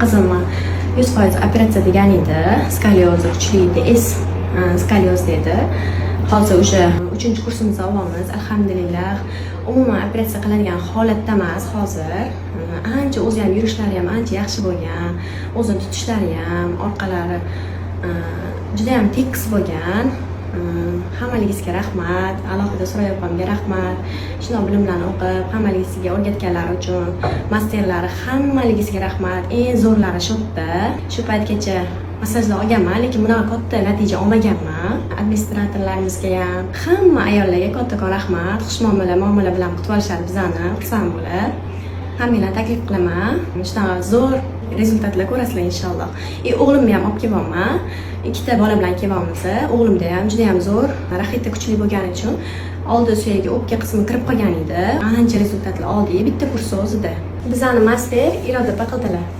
Qizimni 100% operatsiya degan edi. Skolioz kuchli edi. Skolioz dedi. Hozir o'sha 3-kursimizni olamiz. Alhamdulillah. Umuman operatsiya qiladigan holatda emas hozir. Ancha o'zi ham yurishlari ham ancha yaxshi bo'lgan. O'zini tutishlari ham, orqalari juda ham tekis bo'lgan. Hammaligizga rahmat. Alohida Surayyo opamga rahmat. Shunday bilimlarni o'qib, hammaligizga o'rgatganlari uchun, masterlari hammaligizga rahmat. Eng zo'rlari shu yerda. Shu paytgacha massajlar olganman, lekin bunaqa katta natija olmaganman. Administratorlarimizga ham, hamma ayollarga kattakon rahmat. Xushmuomala bilan kutib olishadi bizani, xursand bo'lib. Hammanglarni taklif qilaman. Shunaqa zo'r rezultatlar ko'rasizlar inshaalloh. O'g'limni ham olib kelyapman. Ikkita bola bilan kelyapmiz. O'g'limda ham juda ham zo'r, rahita kuchli bo'lgani uchun oldi suyagi o'pka qismi kirib qolgan edi. Ancha rezultatlar oldik bitta kurs o'zida. Bizani master Iroda opa qildilar.